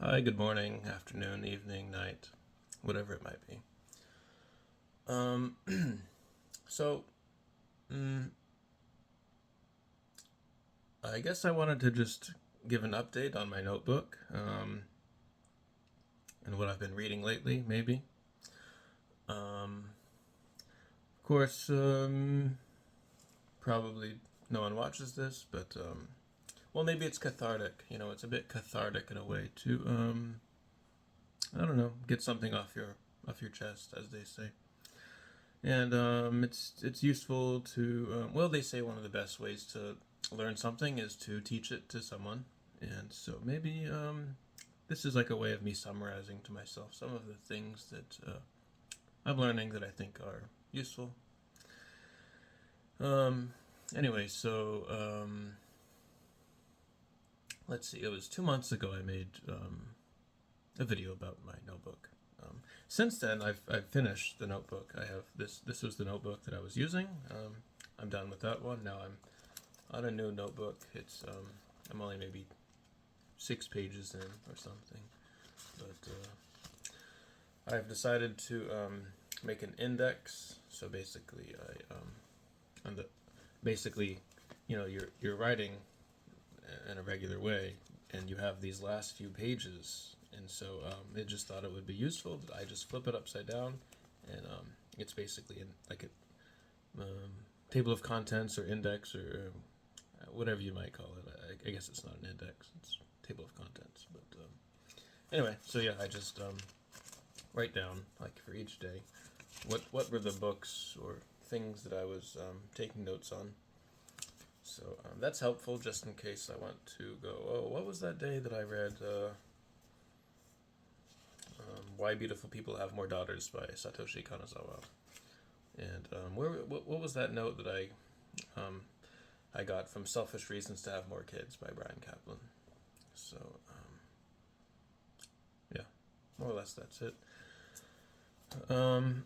Hi, good morning, afternoon, evening, night, whatever it might be. Um, so, mm, I guess I wanted to just give an update on my notebook and what I've been reading lately, maybe. Of course, probably no one watches this, but well, maybe it's cathartic. It's a bit cathartic in a way to I don't know, get something off your chest, as they say. And it's useful to well, they say one of the best ways to learn something is to teach it to someone, and so maybe this is like a way of me summarizing to myself some of the things that I'm learning that I think are useful. Um, anyway, so let's see. It was 2 months ago I made a video about my notebook. Since then, I've finished the notebook. I have this. This was the notebook that I was using. I'm done with that one. Now I'm on a new notebook. I'm only maybe 6 pages in or something, but I've decided to make an index. So basically, on the basically, you're writing in a regular way, and you have these last few pages, and so it just thought it would be useful that I just flip it upside down, and it's basically like a table of contents or index or whatever you might call it. I guess it's not an index; it's a table of contents. But anyway, so yeah, I just write down like for each day what were the books or things that I was taking notes on. So that's helpful just in case I want to go, oh, what was that day that I read Why Beautiful People Have More Daughters by Satoshi Kanazawa? And what was that note that I got from Selfish Reasons to Have More Kids by Brian Kaplan? So, yeah, more or less that's it. Um,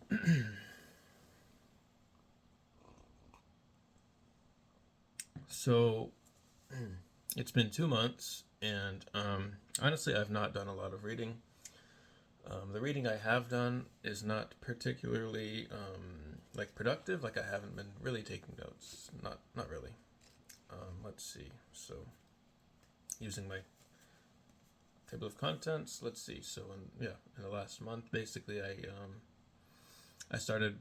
so, it's been 2 months, and honestly, I've not done a lot of reading. The reading I have done is not particularly like productive. Like I haven't been really taking notes. Not really. Let's see. So using my table of contents. Let's see. So in the last month, basically, I started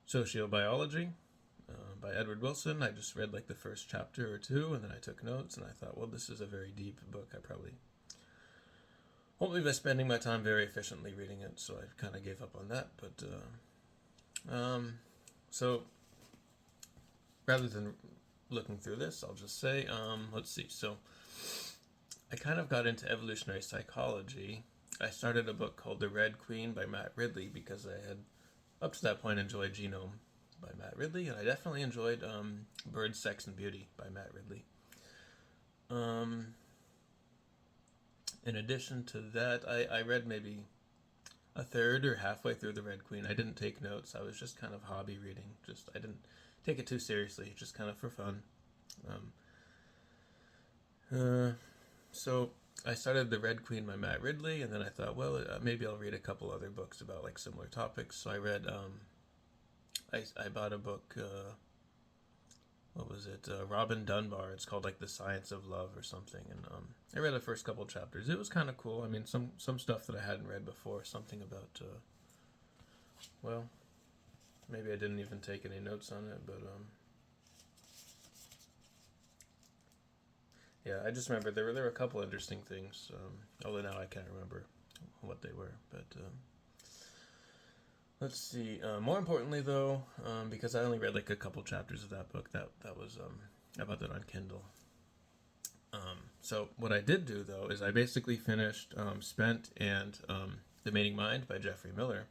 sociobiology by Edward Wilson. I just read like the first chapter or two, and then I took notes, and I thought, well, this is a very deep book. I probably won't be spending my time very efficiently reading it, so I kind of gave up on that. But so rather than looking through this, I'll just say, let's see. So I kind of got into evolutionary psychology. I started a book called The Red Queen by Matt Ridley because I had, up to that point, enjoyed Genome by Matt Ridley, and I definitely enjoyed Bird, Sex, and Beauty by Matt Ridley. Um, in addition to that, I read maybe a third or halfway through The Red Queen. I didn't take notes. I was just kind of hobby reading. I didn't take it too seriously, just kind of for fun. Um, so I started The Red Queen by Matt Ridley, and then I thought, well, maybe I'll read a couple other books about like similar topics. So I read, I bought a book. What was it? Robin Dunbar. It's called like The Science of Love or something, and I read the first couple chapters. It was kind of cool. I mean, some stuff that I hadn't read before. Something about, well, maybe I didn't even take any notes on it, but yeah, I just remember there were a couple interesting things. Although now I can't remember what they were, but let's see. More importantly, though, because I only read like a couple chapters of that book, that was I bought that on Kindle. So what I did do though is I basically finished Spent and The Mating Mind by Jeffrey Miller.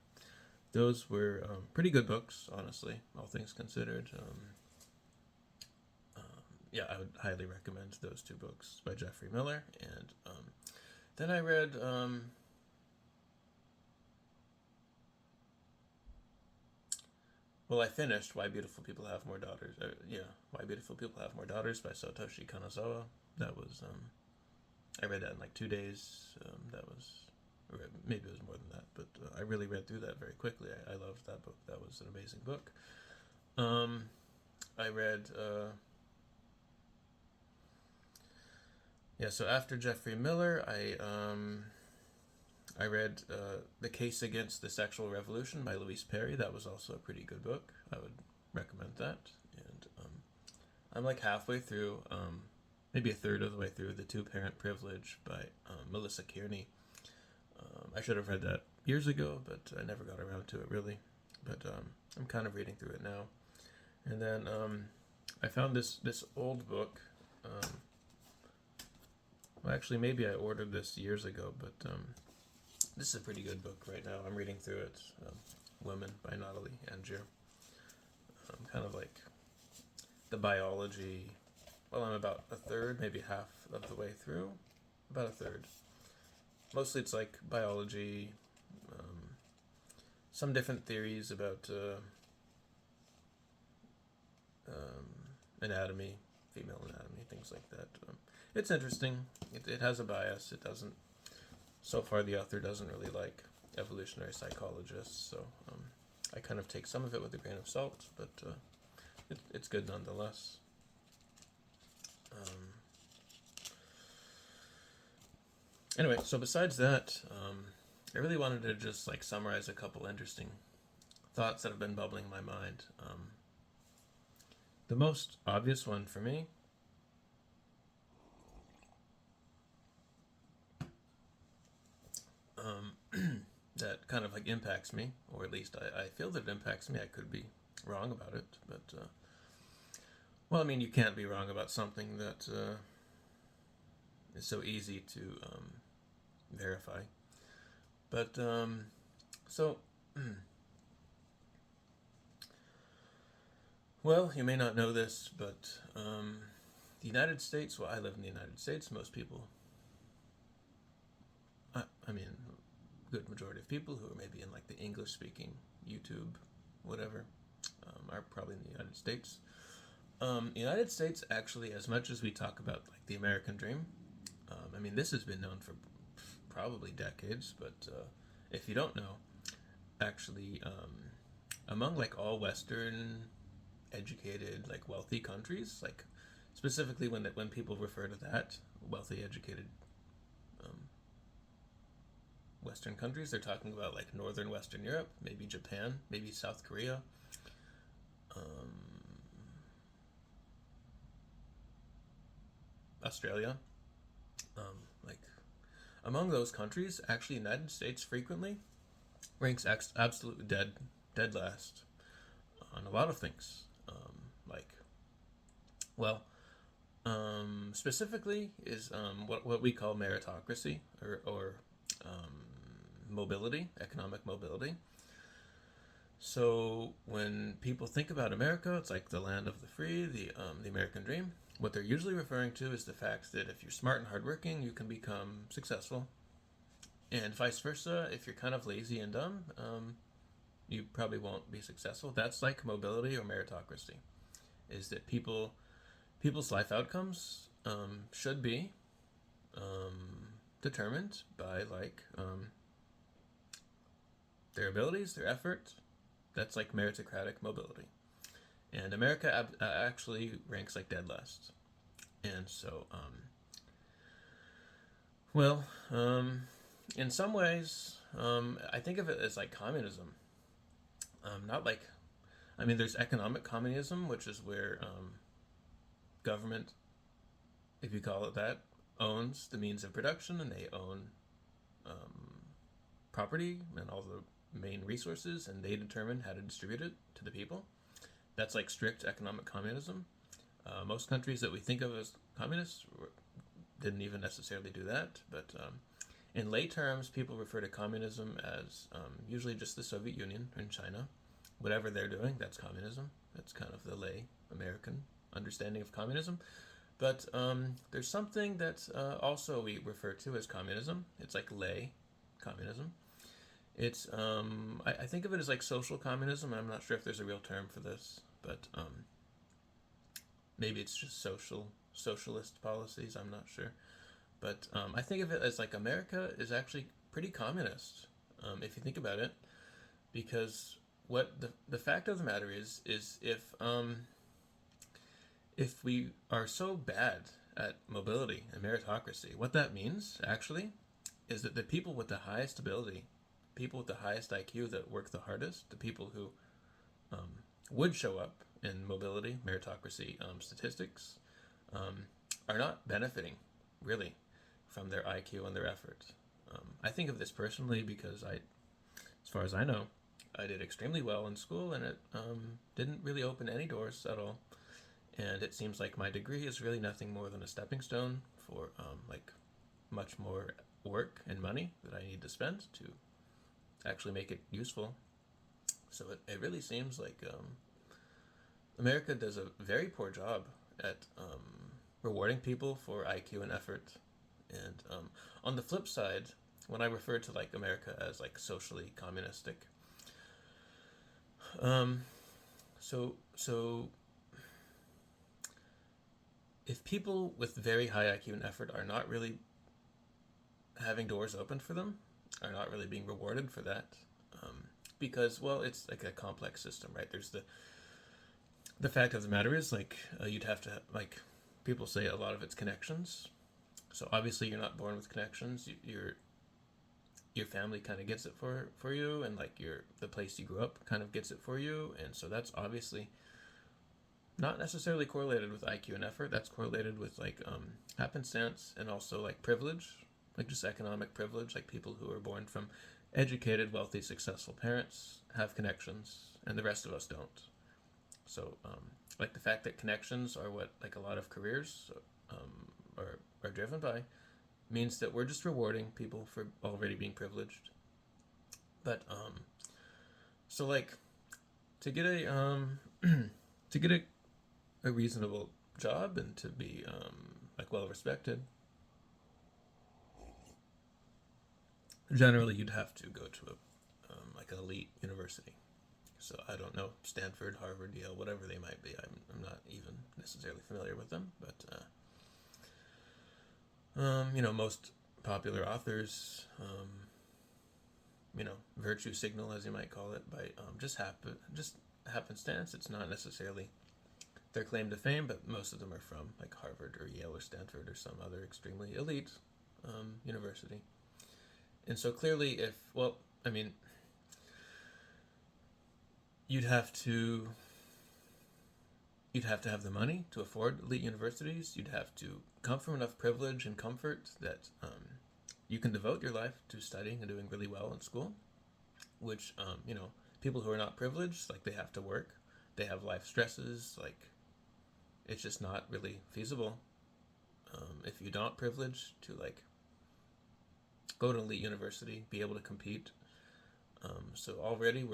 Those were pretty good books, honestly, all things considered. Yeah, I would highly recommend those two books by Jeffrey Miller. And then I read well, I finished Why Beautiful People Have More Daughters. Yeah, Why Beautiful People Have More Daughters by Satoshi Kanazawa. That was I read that in like 2 days. That was, or maybe it was more than that, but I really read through that very quickly. I loved that book. That was an amazing book. I read, so after Geoffrey Miller, I read The Case Against the Sexual Revolution by Louise Perry. That was also a pretty good book. I would recommend that. And I'm like halfway through, maybe a third of the way through, The Two-Parent Privilege by Melissa Kearney. I should have read that years ago, but I never got around to it really. But I'm kind of reading through it now. And then I found this old book. Well, actually, maybe I ordered this years ago, but this is a pretty good book right now. I'm reading through it. Women by Natalie Angier. Kind of like the biology. Well, I'm about a third, maybe half of the way through. About a third. Mostly it's like biology, some different theories about anatomy, female anatomy, things like that. It's interesting. It has a bias. It doesn't. So far, the author doesn't really like evolutionary psychologists, so I kind of take some of it with a grain of salt, but it's good nonetheless. Anyway, so besides that, I really wanted to just like summarize a couple interesting thoughts that have been bubbling in my mind. The most obvious one for me that kind of like impacts me, or at least I feel that it impacts me. I could be wrong about it, but well, I mean, you can't be wrong about something that is so easy to verify. But so well, you may not know this, but the United States, well, I live in the United States. Most people, I mean, good majority of people who are maybe in like the English speaking YouTube, whatever, are probably in the United States. United States, actually, as much as we talk about like the American dream, I mean, this has been known for probably decades, but if you don't know, actually, among like all Western educated, like wealthy countries, like specifically when people refer to that, wealthy educated Western countries, they're talking about like northern Western Europe, maybe Japan, maybe South Korea, Australia. Like among those countries, actually, the United States frequently ranks absolutely dead last on a lot of things. Like, well, specifically is what we call meritocracy or mobility, economic mobility. So when people think about America, it's like the land of the free, the American dream. What they're usually referring to is the fact that if you're smart and hardworking, you can become successful, and vice versa. If you're kind of lazy and dumb, you probably won't be successful. That's like mobility or meritocracy. Is that people's life outcomes should be determined by like their abilities, their effort. That's like meritocratic mobility. And America actually ranks like dead last. And so, well, in some ways, I think of it as like communism. Not like, I mean, there's economic communism, which is where government, if you call it that, owns the means of production, and they own property and all the main resources, and they determine how to distribute it to the people. That's like strict economic communism. Most countries that we think of as communist didn't even necessarily do that, but in lay terms, people refer to communism as usually just the Soviet Union and China. Whatever they're doing, that's communism. That's kind of the lay American understanding of communism. But there's something that also we refer to as communism. It's like lay communism. It's I think of it as like social communism. I'm not sure if there's a real term for this, but maybe it's just socialist policies. I'm not sure, but I think of it as like America is actually pretty communist, if you think about it, because what the fact of the matter is if we are so bad at mobility and meritocracy, what that means actually is that the people with the highest ability, people with the highest IQ that work the hardest, the people who would show up in mobility, meritocracy statistics, are not benefiting really from their IQ and their effort. I think of this personally because as far as I know, I did extremely well in school, and it didn't really open any doors at all. And it seems like my degree is really nothing more than a stepping stone for like much more work and money that I need to spend to actually make it useful. So it really seems like America does a very poor job at rewarding people for IQ and effort. And on the flip side, when I refer to like America as like socially communistic, so if people with very high IQ and effort are not really having doors opened for them, are not really being rewarded for that, because well, it's like a complex system, right? There's the fact of the matter is like you'd have to like people say a lot of it's connections. So obviously you're not born with connections. Your family kind of gets it for you, and like the place you grew up kind of gets it for you, and so that's obviously not necessarily correlated with IQ and effort. That's correlated with like happenstance and also like privilege, like just economic privilege. Like people who are born from educated, wealthy, successful parents have connections, and the rest of us don't. So like the fact that connections are what like a lot of careers are driven by means that we're just rewarding people for already being privileged. But so like to get a to get a reasonable job and to be like well respected, generally you'd have to go to a like an elite university. So I don't know, Stanford, Harvard, Yale, whatever they might be. I'm not even necessarily familiar with them, but most popular authors, virtue signal, as you might call it, by just happenstance. It's not necessarily their claim to fame, but most of them are from like Harvard or Yale or Stanford or some other extremely elite university. And so clearly, you'd have to have the money to afford elite universities. You'd have to come from enough privilege and comfort that you can devote your life to studying and doing really well in school, which, people who are not privileged, like they have to work, they have life stresses, like it's just not really feasible if you're not privileged to like go to an elite university, be able to compete. So already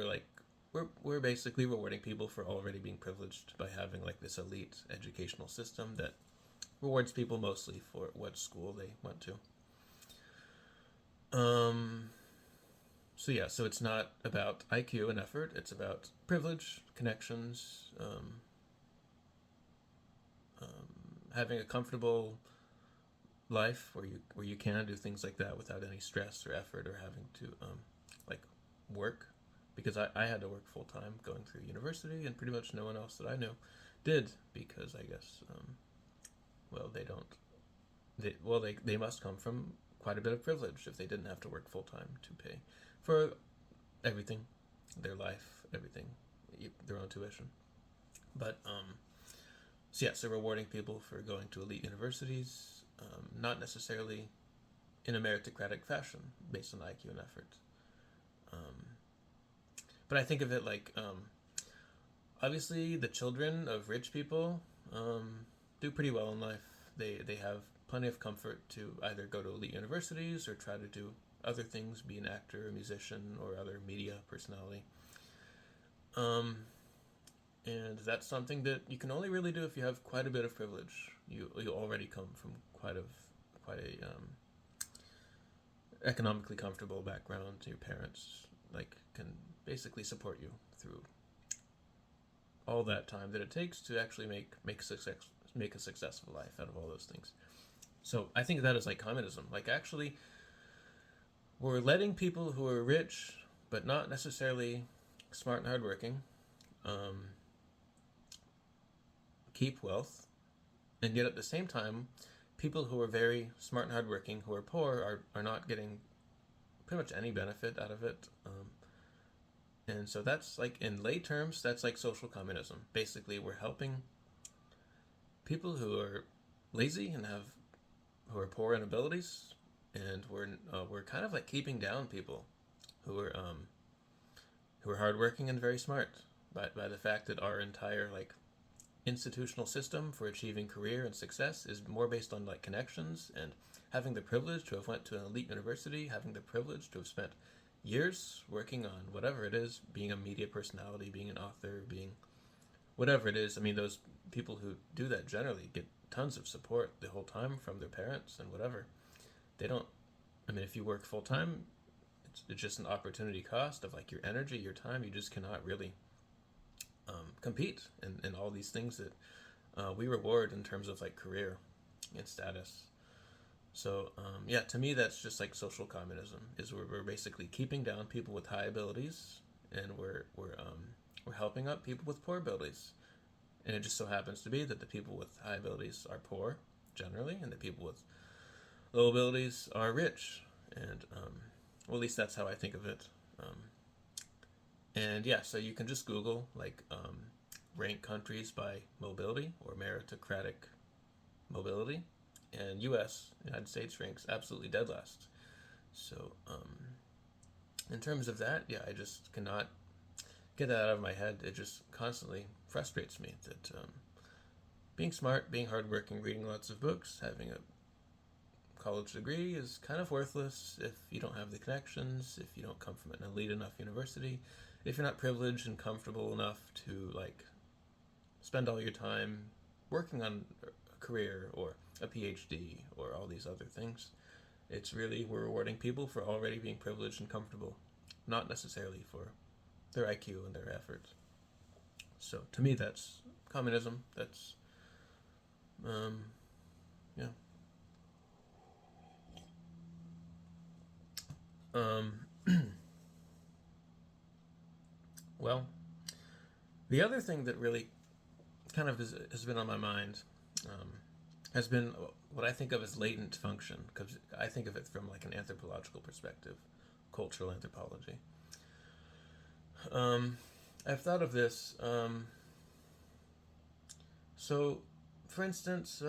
we're basically rewarding people for already being privileged by having like this elite educational system that rewards people mostly for what school they went to. So it's not about IQ and effort. It's about privilege, connections, having a comfortable life where you can do things like that without any stress or effort or having to like work. Because I had to work full time going through university, and pretty much no one else that I knew did, because I guess they must come from quite a bit of privilege if they didn't have to work full time to pay for everything, their life, everything, their own tuition. But so rewarding people for going to elite universities, not necessarily in a meritocratic fashion based on IQ and effort. But I think of it like, obviously the children of rich people do pretty well in life. They have plenty of comfort to either go to elite universities or try to do other things, be an actor, a musician, or other media personality. And that's something that you can only really do if you have quite a bit of privilege. You already come from quite a economically comfortable background. Your parents like can basically support you through all that time that it takes to actually make a successful life out of all those things. So I think that is like communism. Like actually, we're letting people who are rich but not necessarily smart and hardworking keep wealth, and yet at the same time, people who are very smart and hardworking who are poor are not getting pretty much any benefit out of it. And so that's like, in lay terms, that's like social communism. Basically, we're helping people who are lazy and who are poor in abilities, and we're kind of like keeping down people who are hardworking and very smart by the fact that our entire like institutional system for achieving career and success is more based on like connections and having the privilege to have went to an elite university, having the privilege to have spent years working on whatever it is, being a media personality, being an author, being whatever it is. I mean, those people who do that generally get tons of support the whole time from their parents and whatever. They don't, I mean, if you work full time, it's just an opportunity cost of like your energy, your time. You just cannot really compete in all these things that we reward in terms of like career and status. So yeah, to me that's just like social communism. Is we're basically keeping down people with high abilities, and we're helping up people with poor abilities. And it just so happens to be that the people with high abilities are poor generally, and the people with low abilities are rich. And well, at least that's how I think of it. And yeah, so you can just Google like rank countries by mobility or meritocratic mobility, and United States ranks absolutely dead last. So in terms of that, yeah, I just cannot get that out of my head. It just constantly frustrates me that being smart, being hardworking, reading lots of books, having a college degree is kind of worthless if you don't have the connections, if you don't come from an elite enough university, if you're not privileged and comfortable enough to like spend all your time working on a career or a PhD or all these other things. It's really, we're rewarding people for already being privileged and comfortable, not necessarily for their IQ and their effort. So to me, that's communism. That's yeah. Well, the other thing that really kind of has been on my mind has been what I think of as latent function, because I think of it from like an anthropological perspective, cultural anthropology. I've thought of this. So, for instance,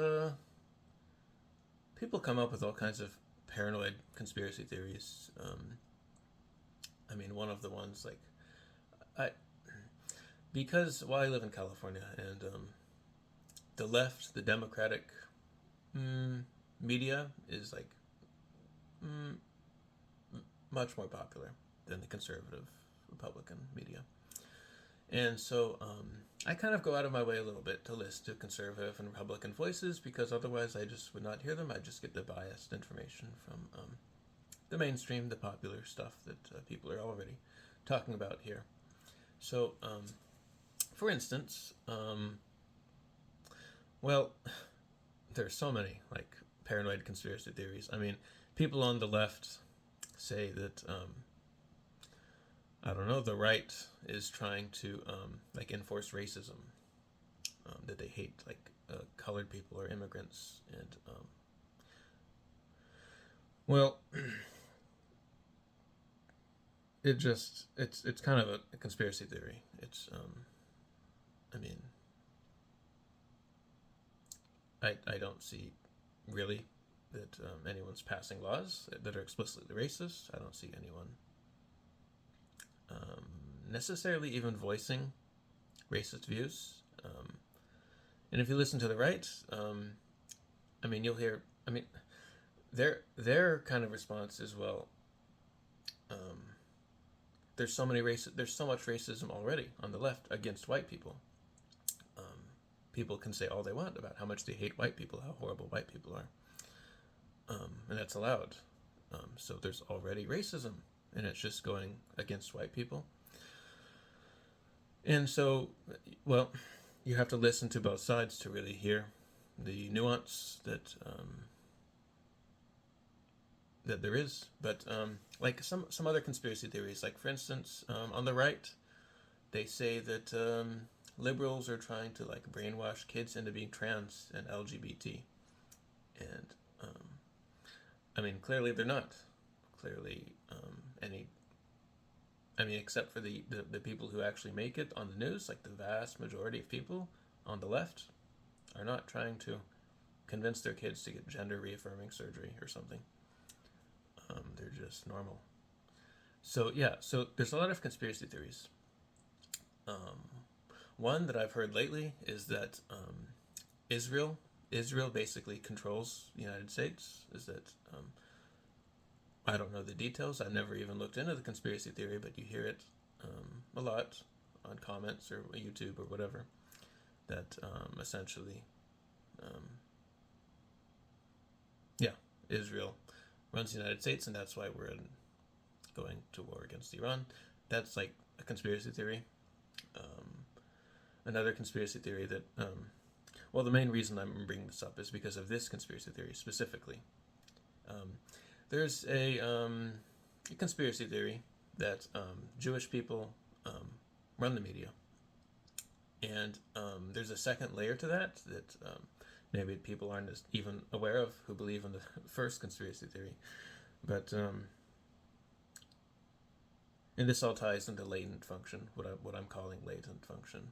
people come up with all kinds of paranoid conspiracy theories. I mean, one of the ones like I because I live in California, and the left, the Democratic media is like much more popular than the conservative Republican media. And so I kind of go out of my way a little bit to listen to conservative and Republican voices, because otherwise I just would not hear them. I just get the biased information from the mainstream, the popular stuff that people are already talking about here. So, for instance, well, there's so many like paranoid conspiracy theories. I mean, people on the left say that I don't know, the right is trying to like enforce racism, that they hate like colored people or immigrants, and well, it's kind of a conspiracy theory. It's I mean, I don't see really that anyone's passing laws that are explicitly racist. I don't see anyone necessarily even voicing racist views. And if you listen to the right, I mean, you'll hear. I mean, their kind of response is, well, there's so much racism already on the left against white people. People can say all they want about how much they hate white people, how horrible white people are, and that's allowed. So there's already racism. and it's just going against white people. And so, well, you have to listen to both sides to really hear the nuance that there is. But like some other conspiracy theories, like for instance, on the right, they say that liberals are trying to like brainwash kids into being trans and LGBT, and I mean clearly they're not. Clearly, except for the people who actually make it on the news, like the vast majority of people on the left are not trying to convince their kids to get gender reaffirming surgery or something. They're just normal. So yeah, so there's a lot of conspiracy theories. One that I've heard lately is that Israel Israel basically controls the United States. Is that I don't know the details. I've never even looked into the conspiracy theory, but you hear it a lot on comments or YouTube or whatever. That essentially, yeah, Israel runs the United States, and that's why we're going to war against Iran. That's like a conspiracy theory. Another conspiracy theory that, well, the main reason I'm bringing this up is because of this conspiracy theory specifically. There's a conspiracy theory that Jewish people run the media. And there's a second layer to that maybe people aren't even aware of who believe in the first conspiracy theory. But and this all ties into latent function, what I'm calling latent function.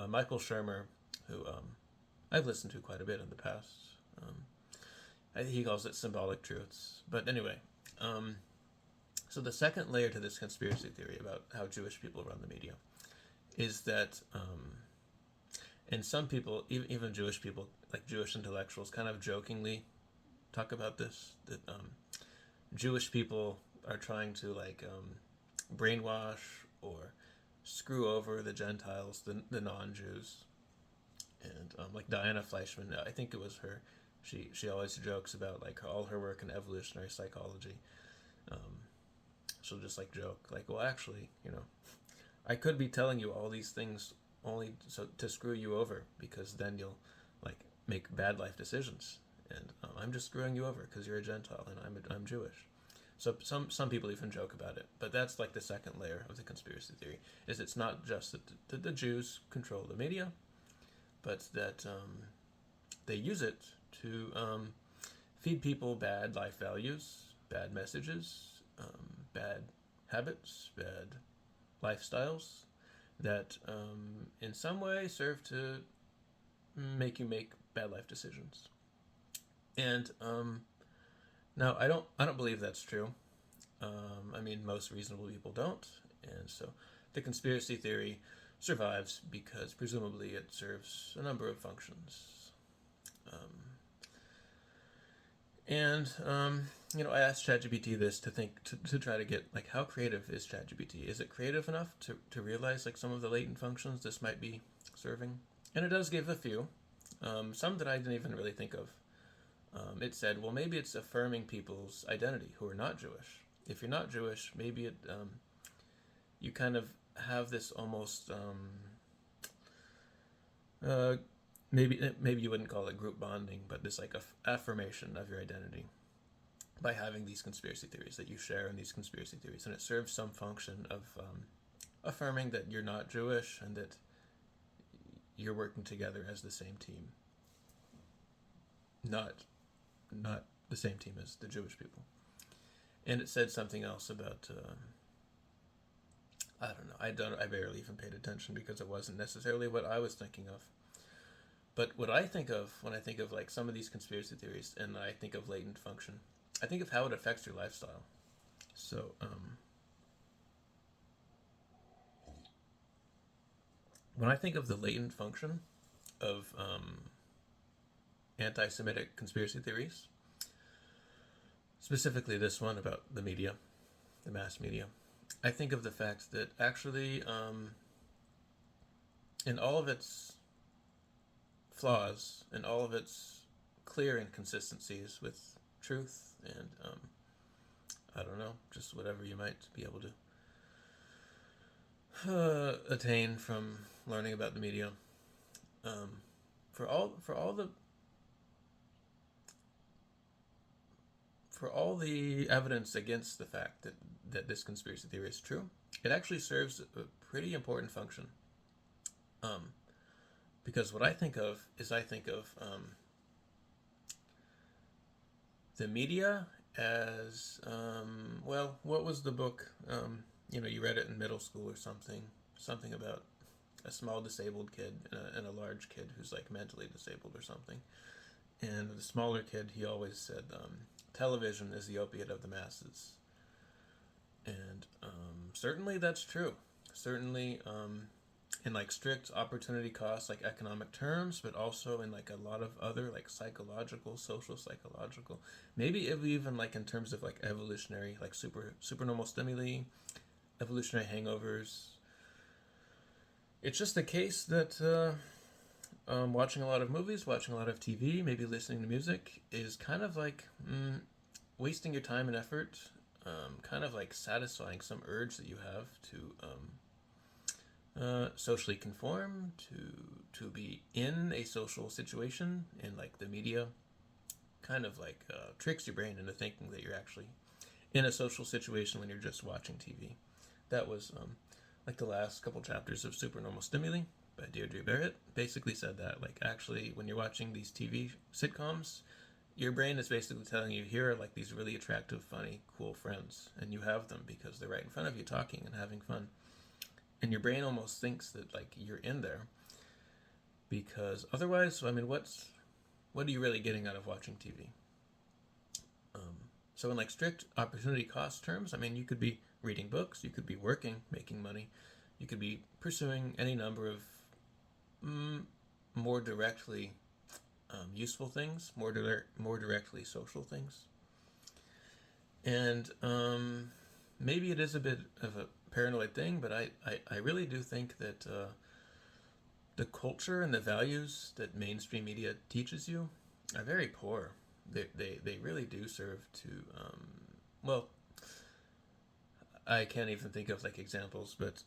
Michael Shermer, who I've listened to quite a bit in the past, he calls it symbolic truths. But anyway, so the second layer to this conspiracy theory about how Jewish people run the media is that, and some people, even Jewish people, like Jewish intellectuals, kind of jokingly talk about this, that Jewish people are trying to like brainwash or screw over the Gentiles, the non-Jews. And like Diana Fleischman, I think it was her, she always jokes about like all her work in evolutionary psychology. She'll just like joke, like, well, actually, I could be telling you all these things only so to screw you over, because then you'll like make bad life decisions, and I'm just screwing you over because you're a Gentile and I'm Jewish. So some people even joke about it, but that's like the second layer of the conspiracy theory. Is it's not just that the Jews control the media, but that they use it to feed people bad life values, bad messages, bad habits, bad lifestyles that in some way serve to make you make bad life decisions. And now I don't believe that's true. Most reasonable people don't, and so the conspiracy theory survives because presumably it serves a number of functions. I asked ChatGPT this to try to get like, how creative is ChatGPT? Is it creative enough to realize like some of the latent functions this might be serving? And it does give a few, some that I didn't even really think of. It said, well, maybe it's affirming people's identity who are not Jewish. If you're not Jewish, maybe you kind of have this almost maybe you wouldn't call it group bonding, but this like affirmation of your identity by having these conspiracy theories that you share in these conspiracy theories, and it serves some function of affirming that you're not Jewish and that you're working together as the same team, not the same team as the Jewish people. And it said something else about I don't know. I barely even paid attention because it wasn't necessarily what I was thinking of. But what I think of when I think of like some of these conspiracy theories, and I think of latent function, I think of how it affects your lifestyle. So when I think of the latent function of anti-Semitic conspiracy theories, specifically this one about the media, the mass media, I think of the fact that actually, in all of its flaws and all of its clear inconsistencies with truth and I don't know, just whatever you might be able to attain from learning about the media. Um, for all the evidence against the fact that this conspiracy theory is true, it actually serves a pretty important function. Um, because what I think of is I think of the media as well. What was the book? You read it in middle school or something. Something about a small disabled kid and a large kid who's like mentally disabled or something. And the smaller kid, he always said, television is the opiate of the masses. And certainly that's true. Certainly in like strict opportunity cost, like economic terms, but also in like a lot of other like psychological, social psychological, maybe even like in terms of like evolutionary, like supernormal stimuli, evolutionary hangovers. It's just the case that watching a lot of movies, watching a lot of TV, maybe listening to music is kind of like wasting your time and effort, kind of like satisfying some urge that you have to socially conform, to be in a social situation, and like the media kind of like tricks your brain into thinking that you're actually in a social situation when you're just watching TV. That was like the last couple chapters of Supernormal Stimuli by Deirdre Barrett basically said that, like, actually when you're watching these TV sitcoms, your brain is basically telling you, here are like these really attractive, funny, cool friends, and you have them because they're right in front of you talking and having fun. And your brain almost thinks that like you're in there, because otherwise, I mean, what are you really getting out of watching TV? So in like strict opportunity cost terms, I mean, you could be reading books, you could be working, making money, you could be pursuing any number of more directly useful things, more directly social things. And maybe it is a bit of a paranoid thing, but I really do think that the culture and the values that mainstream media teaches you are very poor. They really do serve to, well, I can't even think of like examples, but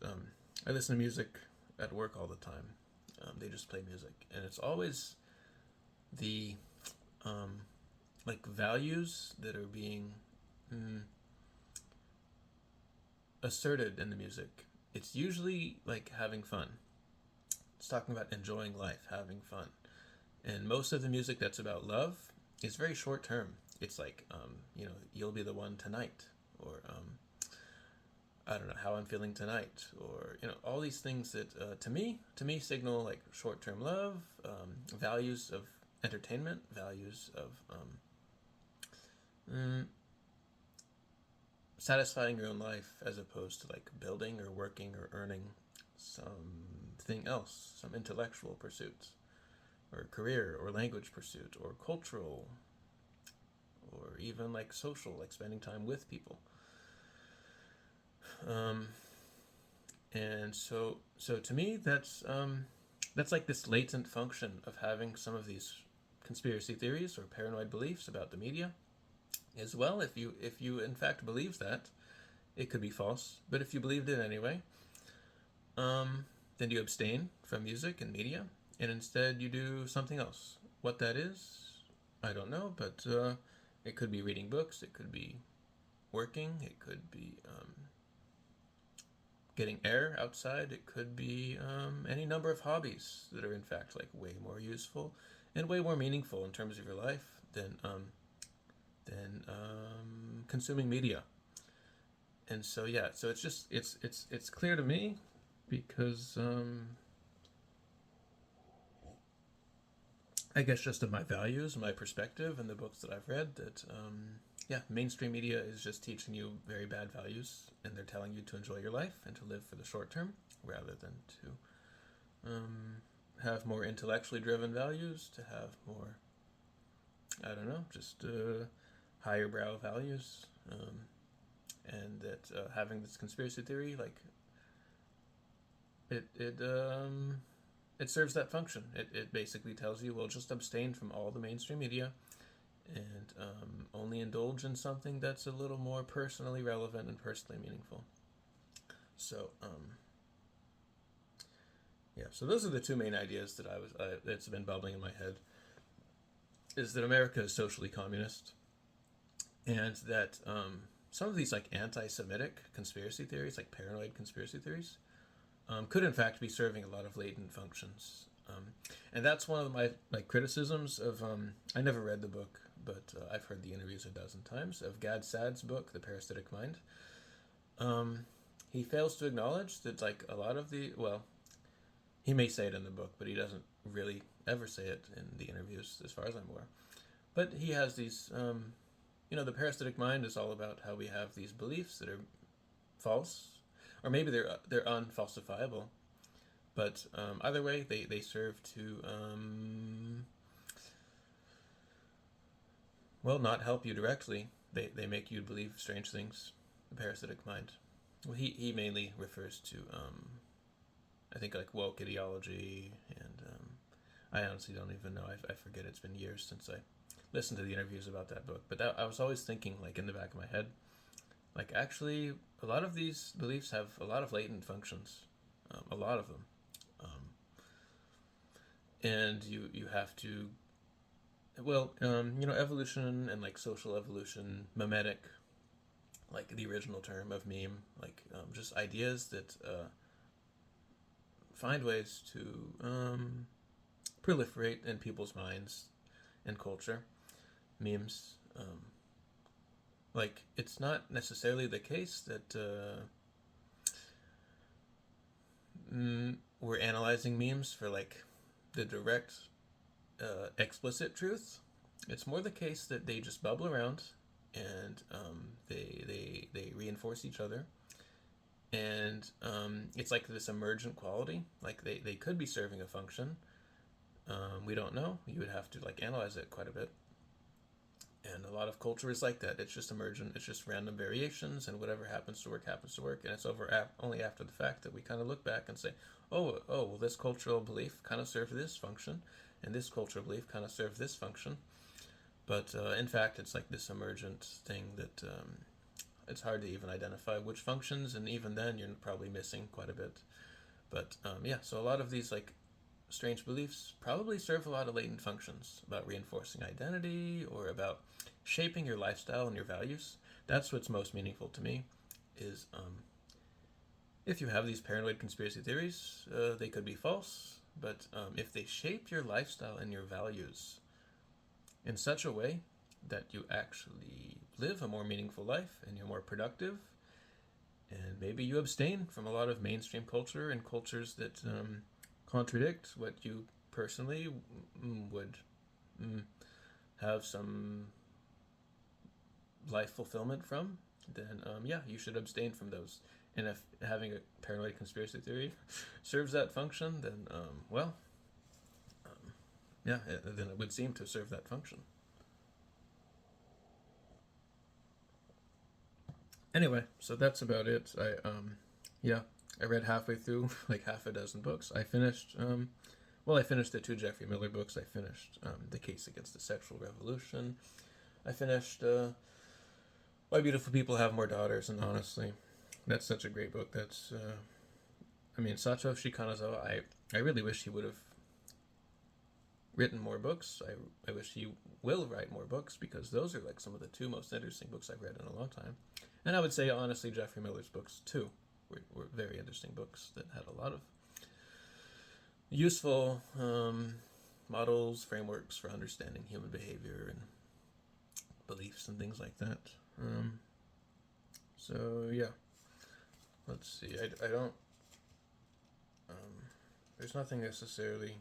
I listen to music at work all the time. They just play music, and it's always the like values that are being asserted in the music. It's usually like having fun. It's talking about enjoying life, having fun. And most of the music that's about love is very short term. It's like, you'll be the one tonight, or I don't know, how I'm feeling tonight, or all these things that to me signal like short term love, values of entertainment, values of satisfying your own life, as opposed to like building or working or earning something else, some intellectual pursuits, or career or language pursuit, or cultural, or even like social, like spending time with people. And so to me, that's like this latent function of having some of these conspiracy theories or paranoid beliefs about the media. As well, if you in fact believe that, it could be false. But if you believed it anyway, then you abstain from music and media, and instead you do something else. What that is, I don't know, but it could be reading books, it could be working, it could be getting air outside, it could be any number of hobbies that are in fact like way more useful and way more meaningful in terms of your life than consuming media. And so yeah, so it's just it's clear to me, because I guess just of my values, my perspective, and the books that I've read, that mainstream media is just teaching you very bad values, and they're telling you to enjoy your life and to live for the short term rather than to have more intellectually driven values, to have more, I don't know, just higher brow values, and that having this conspiracy theory, like it serves that function. It basically tells you, well, just abstain from all the mainstream media, and only only indulge in something that's a little more personally relevant and personally meaningful. So, yeah, so those are the two main ideas that that's been bubbling in my head. Is that America is socially communist, and that some of these like anti-Semitic conspiracy theories, like paranoid conspiracy theories, could in fact be serving a lot of latent functions. And that's one of my criticisms of, I never read the book, but I've heard the interviews a dozen times, of Gad Saad's book, The Parasitic Mind. He fails to acknowledge that like a lot of he may say it in the book, but he doesn't really ever say it in the interviews as far as I'm aware. But he has these, the parasitic mind is all about how we have these beliefs that are false, or maybe they're unfalsifiable. But either way, they serve to, not help you directly. They make you believe strange things. The parasitic mind. Well, he mainly refers to, I think, like woke ideology, and I honestly don't even know. I forget. It's been years since I listened to the interviews about that book. But I was always thinking, like, in the back of my head, like, actually, a lot of these beliefs have a lot of latent functions. A lot of them. And you have to, evolution and like social evolution, mimetic, like the original term of meme, like just ideas that find ways to proliferate in people's minds and culture. Memes, like it's not necessarily the case that we're analyzing memes for like the direct, explicit truth. It's more the case that they just bubble around, and they reinforce each other, and it's like this emergent quality. Like they could be serving a function. We don't know. You would have to like analyze it quite a bit. And a lot of culture is like that. It's just emergent. It's just random variations, and whatever happens to work happens to work. And it's over only after the fact that we kind of look back and say, well, this cultural belief kind of served this function, and this cultural belief kind of served this function. But in fact, it's like this emergent thing that it's hard to even identify which functions, and even then, you're probably missing quite a bit. But so a lot of these like strange beliefs probably serve a lot of latent functions about reinforcing identity or about shaping your lifestyle and your values. That's what's most meaningful to me, is if you have these paranoid conspiracy theories, they could be false, but if they shape your lifestyle and your values in such a way that you actually live a more meaningful life and you're more productive, and maybe you abstain from a lot of mainstream culture and cultures that contradict what you personally would have some life fulfillment from, then you should abstain from those. And if having a paranoid conspiracy theory serves that function, then then it would seem to serve that function. Anyway, so that's about it. I read halfway through like half a dozen books. I finished the two Jeffrey Miller books. I finished The Case Against the Sexual Revolution. I finished Why Beautiful People Have More Daughters, and honestly, that's such a great book. That's Satoshi Kanazawa, I really wish he would have written more books. I wish he will write more books, because those are like some of the two most interesting books I've read in a long time. And I would say, honestly, Jeffrey Miller's books, too, were very interesting books that had a lot of useful models, frameworks for understanding human behavior and beliefs and things like that. Let's see. I don't... there's nothing necessarily...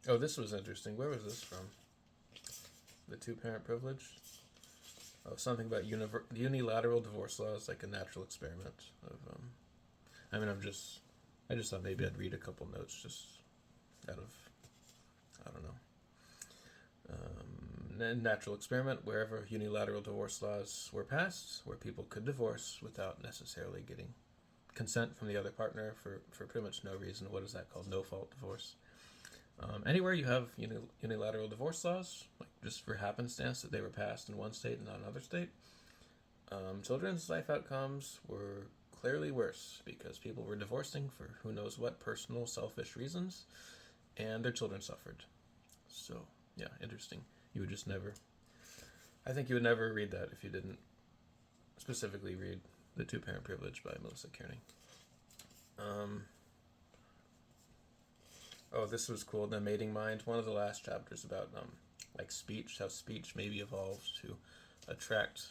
Oh, this was interesting. Where was this from? The two-parent privilege? Oh, something about unilateral divorce laws, like a natural experiment of... I just thought maybe I'd read a couple notes just out of... I don't know. Natural experiment, wherever unilateral divorce laws were passed, where people could divorce without necessarily getting consent from the other partner for pretty much no reason. What is that called? No-fault divorce. Anywhere you have unilateral divorce laws, like just for happenstance that they were passed in one state and not another state, children's life outcomes were clearly worse because people were divorcing for who knows what personal, selfish reasons, and their children suffered. So, yeah, interesting. You would just never. I think you would never read that if you didn't specifically read The Two-Parent Privilege by Melissa Kearney. Oh, this was cool. The Mating Mind. One of the last chapters about like speech, how speech maybe evolves to attract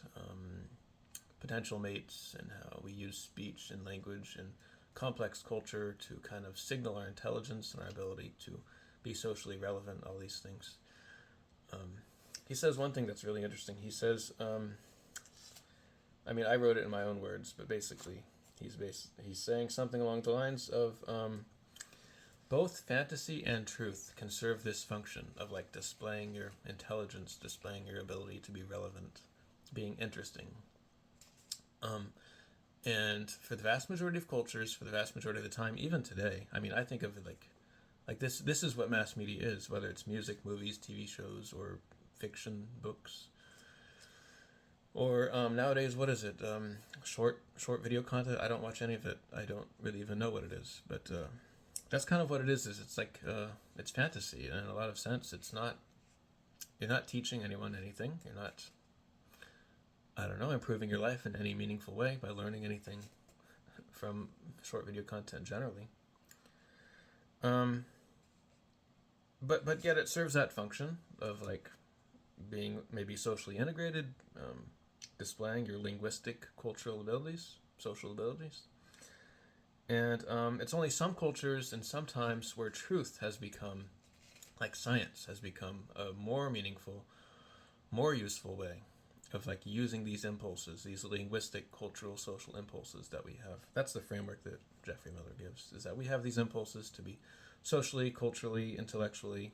potential mates, and how we use speech and language and complex culture to kind of signal our intelligence and our ability to be socially relevant. All these things. He says one thing that's really interesting. He says, I mean, I wrote it in my own words, but basically, he's saying something along the lines of. Both fantasy and truth can serve this function of like displaying your intelligence, displaying your ability to be relevant, being interesting. And for the vast majority of cultures, for the vast majority of the time, even today, I mean, I think of it like this. This is what mass media is, whether it's music, movies, TV shows, or fiction, books, or nowadays, what is it? Short video content. I don't watch any of it. I don't really even know what it is, but. That's kind of what it is it's like it's fantasy, and in a lot of sense it's not. You're not teaching anyone anything. You're not, I don't know, improving your life in any meaningful way by learning anything from short video content generally. But yet it serves that function of like being maybe socially integrated, displaying your linguistic, cultural abilities, social abilities. And it's only some cultures and sometimes where truth has become, like science, has become a more meaningful, more useful way of like using these impulses, these linguistic, cultural, social impulses that we have. That's the framework that Jeffrey Miller gives, is that we have these impulses to be socially, culturally, intellectually,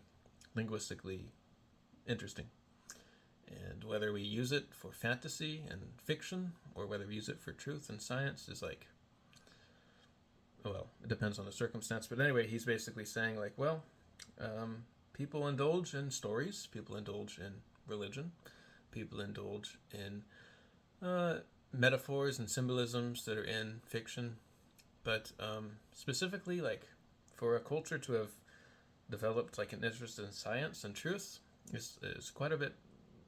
linguistically interesting. And whether we use it for fantasy and fiction or whether we use it for truth and science is like, well, it depends on the circumstance. But anyway, he's basically saying like, well, people indulge in stories, people indulge in religion, people indulge in metaphors and symbolisms that are in fiction. But specifically, like, for a culture to have developed like an interest in science and truth is quite a bit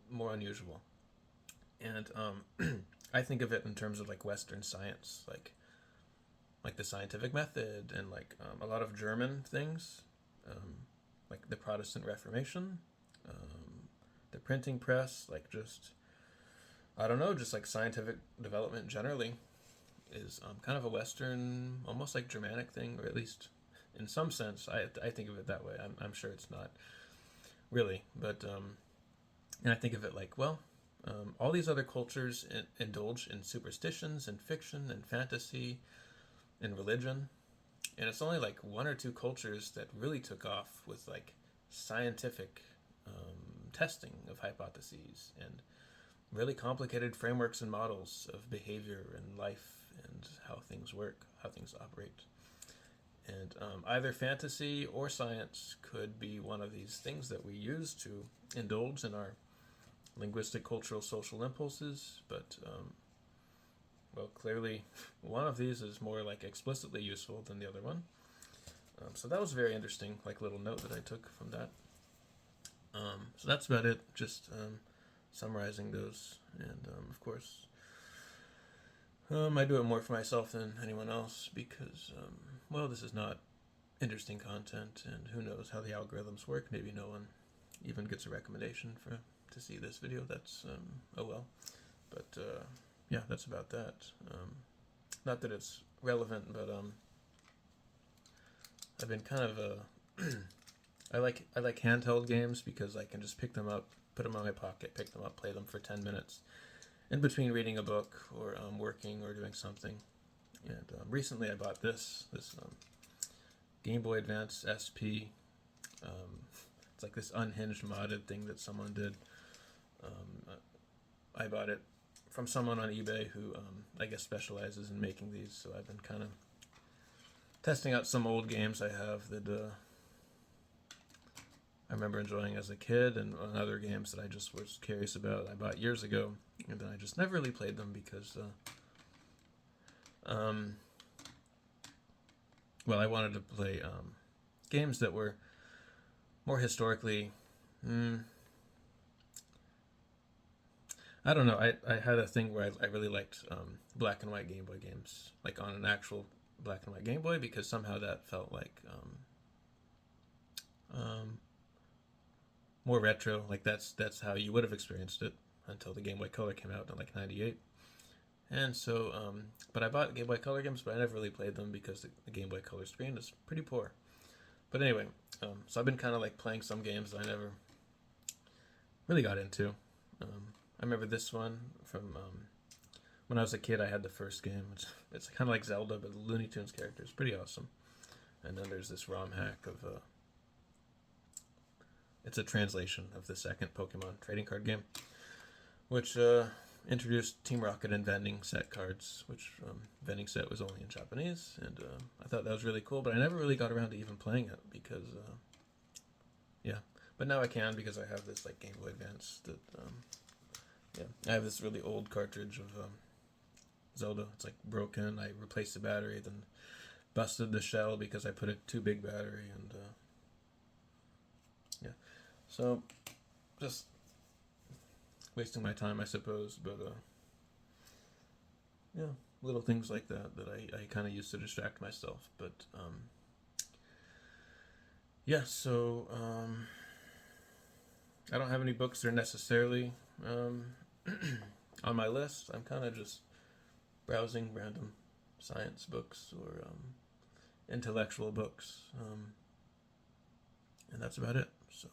more unusual. And I think of it in terms of like Western science, like the scientific method, and like a lot of German things, like the Protestant Reformation, the printing press, like just, I don't know, just like scientific development generally is kind of a Western, almost like Germanic thing, or at least in some sense, I think of it that way. I'm sure it's not really, but and I think of it like, well, all these other cultures indulge in superstitions and fiction and fantasy and religion, and it's only like one or two cultures that really took off with like scientific testing of hypotheses and really complicated frameworks and models of behavior and life and how things work, how things operate. And either fantasy or science could be one of these things that we use to indulge in our linguistic, cultural, social impulses, but well, clearly one of these is more like explicitly useful than the other one. So that was a very interesting like little note that I took from that. So that's about it, just summarizing those. And of course, I do it more for myself than anyone else because, well, this is not interesting content, and who knows how the algorithms work. Maybe no one even gets a recommendation to see this video. That's, oh well. But yeah, that's about that. Not that it's relevant, but I've been kind of I like handheld games because I can just pick them up, put them in my pocket, pick them up, play them for 10 minutes in between reading a book or working or doing something. And recently I bought this Game Boy Advance SP. It's like this unhinged modded thing that someone did. I bought it from someone on eBay who I guess specializes in making these, so I've been kind of testing out some old games I have that I remember enjoying as a kid, and other games that I just was curious about I bought years ago, and then I just never really played them because, um, well, I wanted to play games that were more historically. Mm, I don't know. I had a thing where I really liked black and white Game Boy games, like on an actual black and white Game Boy, because somehow that felt like um, more retro. Like that's how you would have experienced it until the Game Boy Color came out in like '98. And so, but I bought Game Boy Color games, but I never really played them because the Game Boy Color screen is pretty poor. But anyway, so I've been kind of like playing some games that I never really got into. I remember this one from when I was a kid. I had the first game. It's kind of like Zelda, but Looney Tunes characters. Pretty awesome. And then there's this ROM hack of it's a translation of the second Pokemon trading card game, which introduced Team Rocket and vending set cards, which vending set was only in Japanese, and I thought that was really cool, but I never really got around to even playing it because, yeah. But now I can because I have this like Game Boy Advance that, yeah, I have this really old cartridge of Zelda. It's like broken. I replaced the battery, then busted the shell because I put a too big battery, and yeah. So just wasting my time, I suppose, but yeah, little things like that I kind of use to distract myself. But yeah, so I don't have any books that are necessarily on my list. I'm kind of just browsing random science books or intellectual books, and that's about it. So.